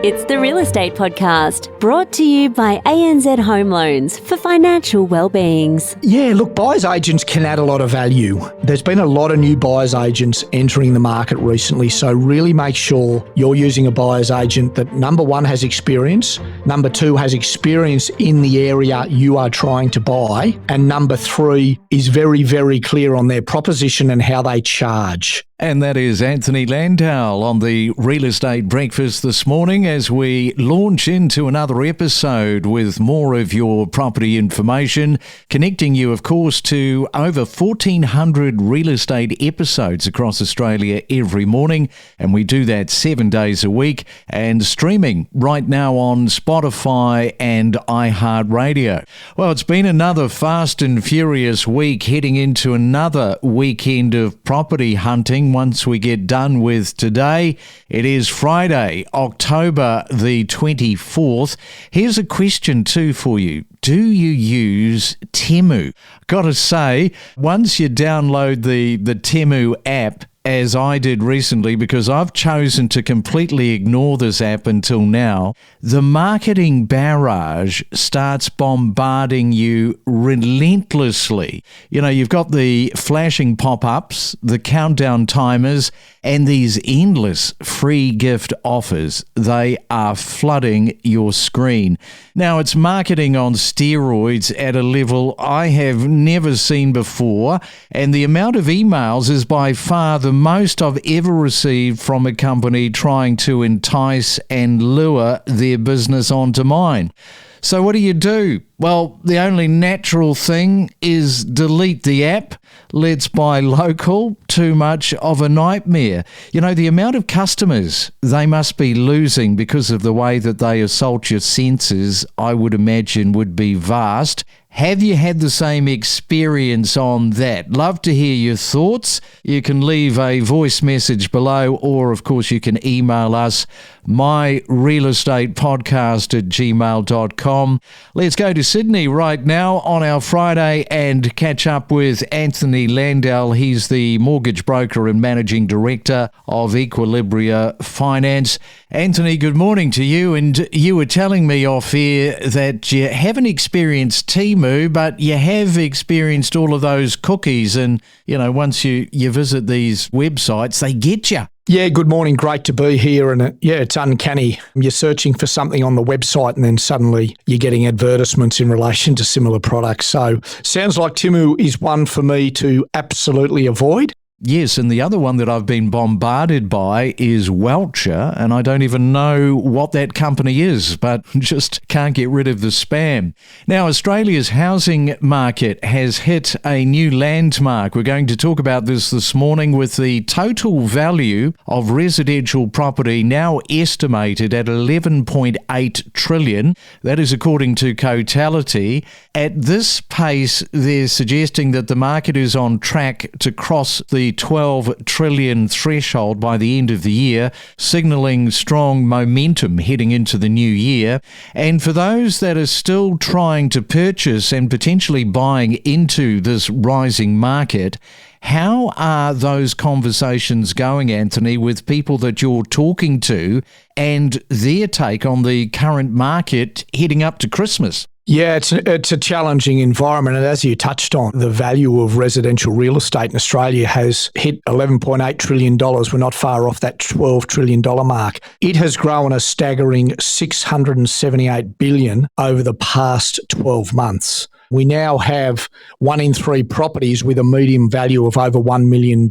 It's the Real Estate Podcast, brought to you by ANZ Home Loans for financial well-beings. Yeah, look, buyer's agents can add a lot of value. There's been a lot of new buyer's agents entering the market recently, so really make sure you're using a buyer's agent that, number one, has experience, number two, has experience in the area you are trying to buy, and number three, is very, very clear on their proposition and how they charge. And that is Anthony Landau on the Real Estate Breakfast this morning as we launch into another episode with more of your property information, connecting you, of course, to over 1,400 real estate episodes across Australia every morning. And we do that 7 days a week and streaming right now on Spotify and iHeartRadio. Well, it's been another fast and furious week, heading into another weekend of property hunting. Once we get done with today, it is Friday, October the 24th. Here's a question too for you. Do you use Temu? Got to say, once you download the Temu app, as I did recently, because I've chosen to completely ignore this app until now, the marketing barrage starts bombarding you relentlessly. You know, you've got the flashing pop-ups, the countdown timers, and these endless free gift offers. They are flooding your screen. Now, it's marketing on steroids at a level I have never seen before, and the amount of emails is by far the most I've ever received from a company trying to entice and lure their business onto mine. So what do? Well, the only natural thing is delete the app. Let's buy local. Too much of a nightmare. You know, the amount of customers they must be losing because of the way that they assault your senses, I would imagine, would be vast. Have you had the same experience on that? Love to hear your thoughts. You can leave a voice message below, or of course you can email us, myrealestatepodcast@gmail.com. Let's go to Sydney right now on our Friday and catch up with Anthony Landau. He's the mortgage broker and managing director of Equilibria Finance. Anthony, good morning to you. And you were telling me off air that you haven't experienced Temu, but you have experienced all of those cookies. And, you know, once you visit these websites, they get you. Yeah, good morning. Great to be here. And it's uncanny. You're searching for something on the website and then suddenly you're getting advertisements in relation to similar products. So sounds like Temu is one for me to absolutely avoid. Yes, and the other one that I've been bombarded by is Welcher, and I don't even know what that company is, but just can't get rid of the spam. Now, Australia's housing market has hit a new landmark. We're going to talk about this morning, with the total value of residential property now estimated at 11.8 trillion. That is according to Cotality. At this pace, they're suggesting that the market is on track to cross the 12 trillion threshold by the end of the year, signalling strong momentum heading into the new year. And for those that are still trying to purchase and potentially buying into this rising market, how are those conversations going, Anthony, with people that you're talking to and their take on the current market heading up to Christmas? Yeah, it's a challenging environment. And as you touched on, the value of residential real estate in Australia has hit $11.8 trillion. We're not far off that $12 trillion mark. It has grown a staggering $678 billion over the past 12 months. We now have 1 in 3 properties with a median value of over $1 million.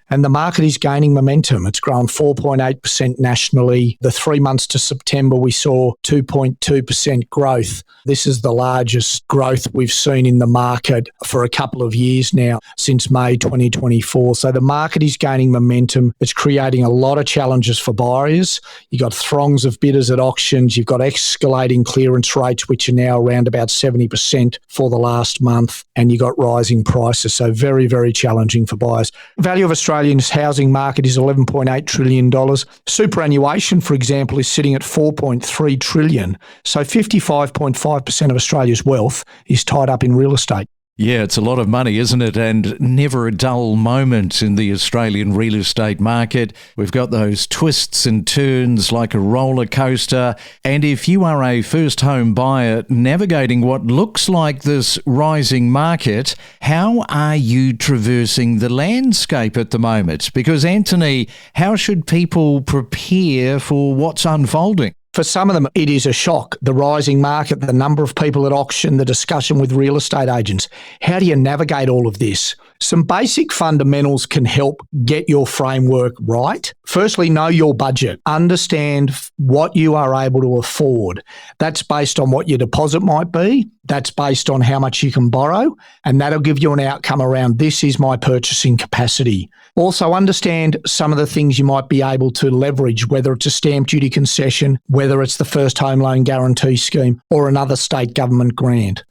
And the market is gaining momentum. It's grown 4.8% nationally. The 3 months to September, we saw 2.2% growth. This is the largest growth we've seen in the market for a couple of years now, since May 2024. So the market is gaining momentum. It's creating a lot of challenges for buyers. You've got throngs of bidders at auctions. You've got escalating clearance rates, which are now around about 70% for the last month. And you've got rising prices. So very, very challenging for buyers. Value of Australia's housing market is $11.8 trillion. Superannuation, for example, is sitting at $4.3 trillion. So 55.5% of Australia's wealth is tied up in real estate. Yeah, it's a lot of money, isn't it? And never a dull moment in the Australian real estate market. We've got those twists and turns like a roller coaster. And if you are a first home buyer navigating what looks like this rising market, how are you traversing the landscape at the moment? Because, Anthony, how should people prepare for what's unfolding? For some of them, it is a shock. The rising market, the number of people at auction, the discussion with real estate agents. How do you navigate all of this? Some basic fundamentals can help get your framework right. Firstly, know your budget. Understand what you are able to afford. That's based on what your deposit might be. That's based on how much you can borrow. And that'll give you an outcome around this is my purchasing capacity. Also, understand some of the things you might be able to leverage, whether it's a stamp duty concession, whether it's the first home loan guarantee scheme or another state government grant.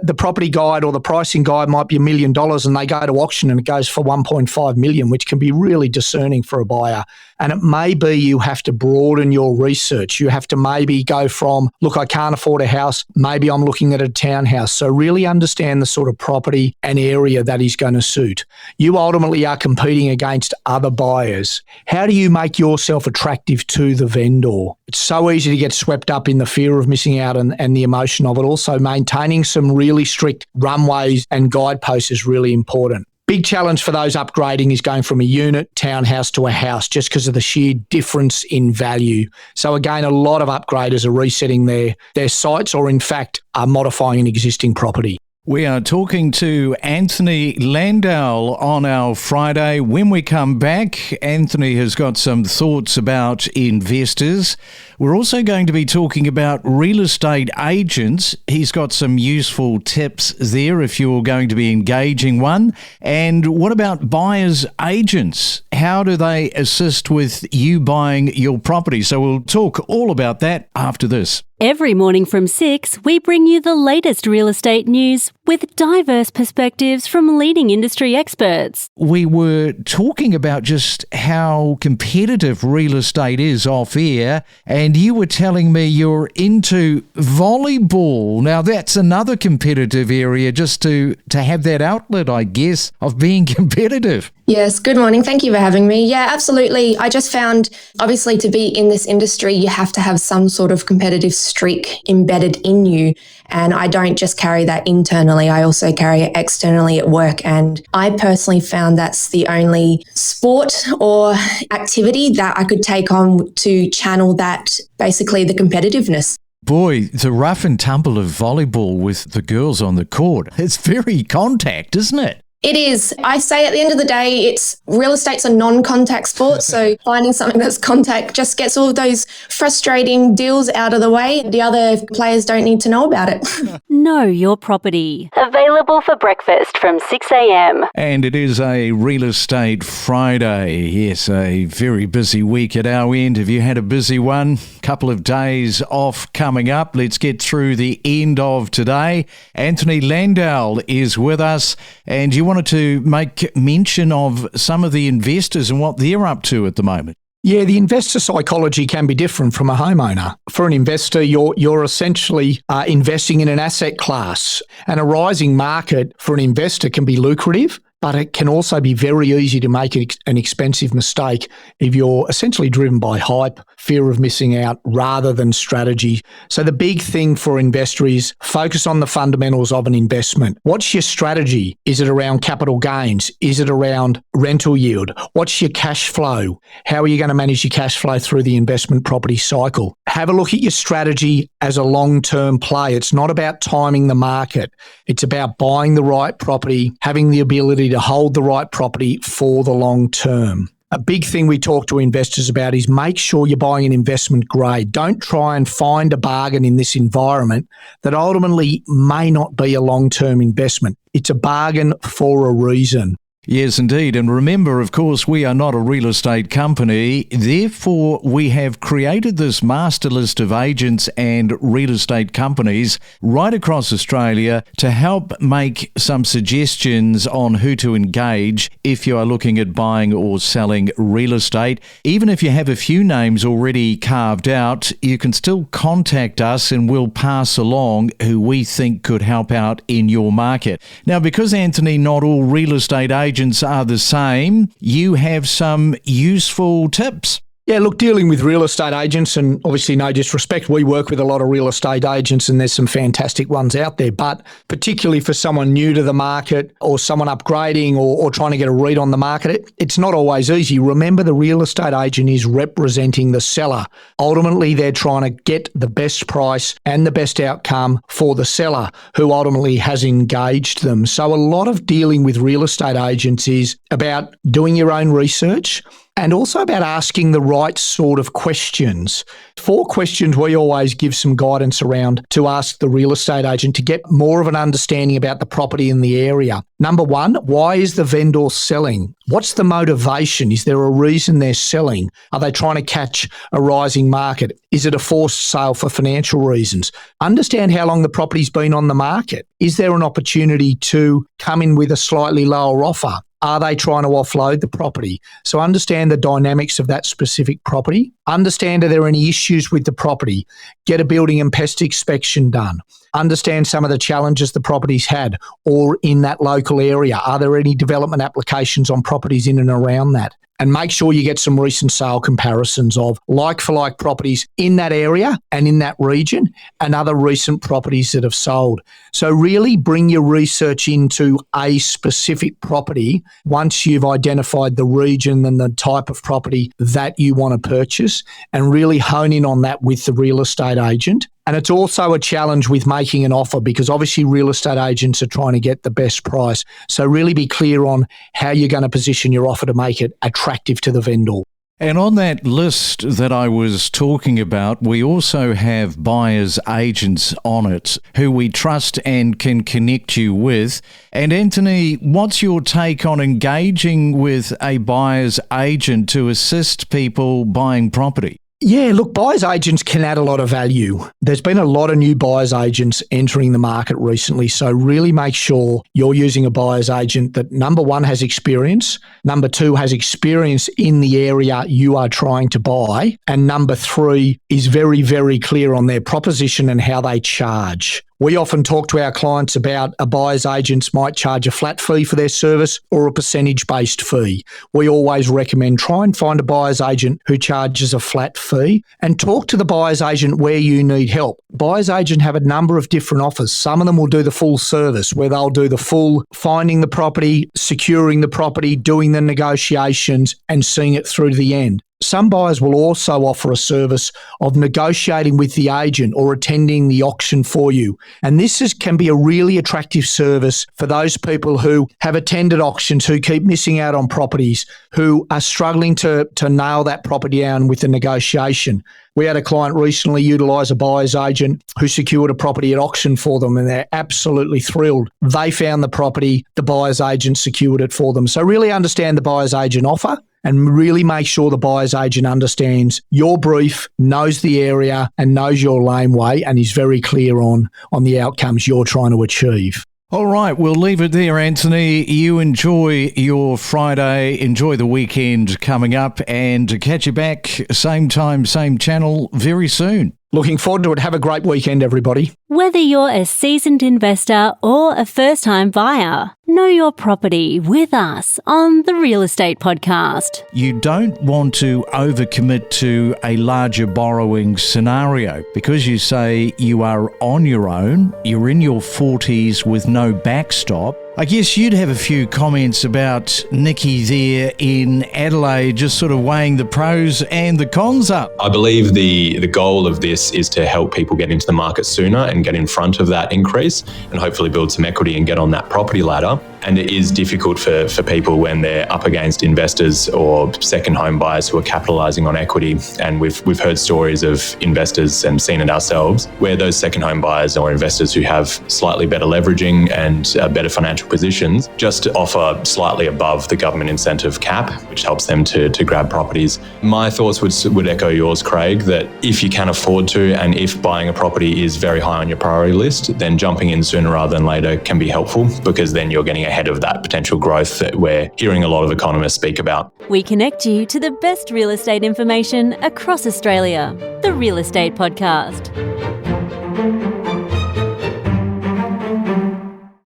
The property guide or the pricing guide might be $1 million and they go to auction and it goes for 1.5 million, which can be really discerning for a buyer. And it may be you have to broaden your research. You have to maybe go from, look, I can't afford a house. Maybe I'm looking at a townhouse. So really understand the sort of property and area that is going to suit. You ultimately are competing against other buyers. How do you make yourself attractive to the vendor? It's so easy to get swept up in the fear of missing out and the emotion of it. Also, maintaining some really strict runways and guideposts is really important. Big challenge for those upgrading is going from a unit townhouse to a house just because of the sheer difference in value. So again, a lot of upgraders are resetting their sites or in fact are modifying an existing property. We are talking to Anthony Landau on our Friday. When we come back, Anthony has got some thoughts about investors. We're also going to be talking about real estate agents. He's got some useful tips there if you're going to be engaging one. And what about buyers agents? How do they assist with you buying your property? So we'll talk all about that after this. Every morning from 6, we bring you the latest real estate news with diverse perspectives from leading industry experts. We were talking about just how competitive real estate is off air, and you were telling me you're into volleyball. Now, that's another competitive area, just to have that outlet, I guess, of being competitive. Yes, good morning. Thank you for having me. Yeah, absolutely. I just found, obviously, to be in this industry, you have to have some sort of competitive streak embedded in you. And I don't just carry that internally, I also carry it externally at work. And I personally found that's the only sport or activity that I could take on to channel that, basically the competitiveness. Boy, the rough and tumble of volleyball with the girls on the court, it's very contact, isn't it? It is. I say at the end of the day, real estate's a non-contact sport. So finding something that's contact just gets all of those frustrating deals out of the way. The other players don't need to know about it. Know your property. Available for breakfast from 6 a.m. And it is a Real Estate Friday. Yes, a very busy week at our end. Have you had a busy one? Couple of days off coming up. Let's get through the end of today. Anthony Landau is with us, and you wanted to make mention of some of the investors and what they're up to at the moment. Yeah, the investor psychology can be different from a homeowner. For an investor, you're essentially investing in an asset class, and a rising market for an investor can be lucrative, but it can also be very easy to make an expensive mistake if you're essentially driven by hype, fear of missing out, rather than strategy. So the big thing for investor is focus on the fundamentals of an investment. What's your strategy? Is it around capital gains? Is it around rental yield? What's your cash flow? How are you going to manage your cash flow through the investment property cycle? Have a look at your strategy as a long-term play. It's not about timing the market. It's about buying the right property, having the ability to hold the right property for the long term. A big thing we talk to investors about is make sure you're buying an investment grade. Don't try and find a bargain in this environment that ultimately may not be a long-term investment. It's a bargain for a reason. Yes, indeed. And remember, of course, we are not a real estate company. Therefore, we have created this master list of agents and real estate companies right across Australia to help make some suggestions on who to engage if you are looking at buying or selling real estate. Even if you have a few names already carved out, you can still contact us and we'll pass along who we think could help out in your market. Now, because, Anthony, not all real estate agents are the same, you have some useful tips. Yeah, look, dealing with real estate agents, and obviously no disrespect, we work with a lot of real estate agents and there's some fantastic ones out there, but particularly for someone new to the market or someone upgrading or trying to get a read on the market, it's not always easy. Remember, the real estate agent is representing the seller. Ultimately, they're trying to get the best price and the best outcome for the seller who ultimately has engaged them. So a lot of dealing with real estate agents is about doing your own research, and also about asking the right sort of questions. 4 questions we always give some guidance around to ask the real estate agent to get more of an understanding about the property in the area. Number 1, why is the vendor selling? What's the motivation? Is there a reason they're selling? Are they trying to catch a rising market? Is it a forced sale for financial reasons? Understand how long the property's been on the market. Is there an opportunity to come in with a slightly lower offer? Are they trying to offload the property? So understand the dynamics of that specific property. Understand, are there any issues with the property? Get a building and pest inspection done. Understand some of the challenges the property's had or in that local area. Are there any development applications on properties in and around that? And make sure you get some recent sale comparisons of like-for-like properties in that area and in that region and other recent properties that have sold. So really bring your research into a specific property once you've identified the region and the type of property that you want to purchase, and really hone in on that with the real estate agent. And it's also a challenge with making an offer because obviously real estate agents are trying to get the best price. So really be clear on how you're going to position your offer to make it attractive to the vendor. And on that list that I was talking about, we also have buyers agents on it who we trust and can connect you with. And Anthony, what's your take on engaging with a buyer's agent to assist people buying property? Yeah, look, buyer's agents can add a lot of value. There's been a lot of new buyer's agents entering the market recently, so really make sure you're using a buyer's agent that, number 1, has experience, number 2, has experience in the area you are trying to buy, and number 3, is very, very clear on their proposition and how they charge. We often talk to our clients about a buyer's agent might charge a flat fee for their service or a percentage-based fee. We always recommend try and find a buyer's agent who charges a flat fee and talk to the buyer's agent where you need help. Buyer's agent have a number of different offers. Some of them will do the full service where they'll do the full finding the property, securing the property, doing the negotiations and seeing it through to the end. Some buyers will also offer a service of negotiating with the agent or attending the auction for you. And this can be a really attractive service for those people who have attended auctions, who keep missing out on properties, who are struggling to nail that property down with the negotiation. We had a client recently utilise a buyer's agent who secured a property at auction for them, and they're absolutely thrilled. They found the property, the buyer's agent secured it for them. So really understand the buyer's agent offer and really make sure the buyer's agent understands your brief, knows the area and knows your laneway and is very clear on the outcomes you're trying to achieve. All right, we'll leave it there, Anthony. You enjoy your Friday, enjoy the weekend coming up, and catch you back same time, same channel very soon. Looking forward to it. Have a great weekend, everybody. Whether you're a seasoned investor or a first-time buyer, know your property with us on the Real Estate Podcast. You don't want to overcommit to a larger borrowing scenario because you say you are on your own, you're in your 40s with no backstop. I guess you'd have a few comments about Nikki there in Adelaide, just sort of weighing the pros and the cons up. I believe the goal of this is to help people get into the market sooner and get in front of that increase and hopefully build some equity and get on that property ladder. And it is difficult for people when they're up against investors or second home buyers who are capitalising on equity. And we've heard stories of investors and seen it ourselves where those second home buyers or investors who have slightly better leveraging and better financial positions just offer slightly above the government incentive cap, which helps them to grab properties. My thoughts would echo yours, Craig, that if you can afford to and if buying a property is very high on your priority list, then jumping in sooner rather than later can be helpful because then you're getting ahead of that potential growth that we're hearing a lot of economists speak about. We connect you to the best real estate information across Australia. The Real Estate Podcast.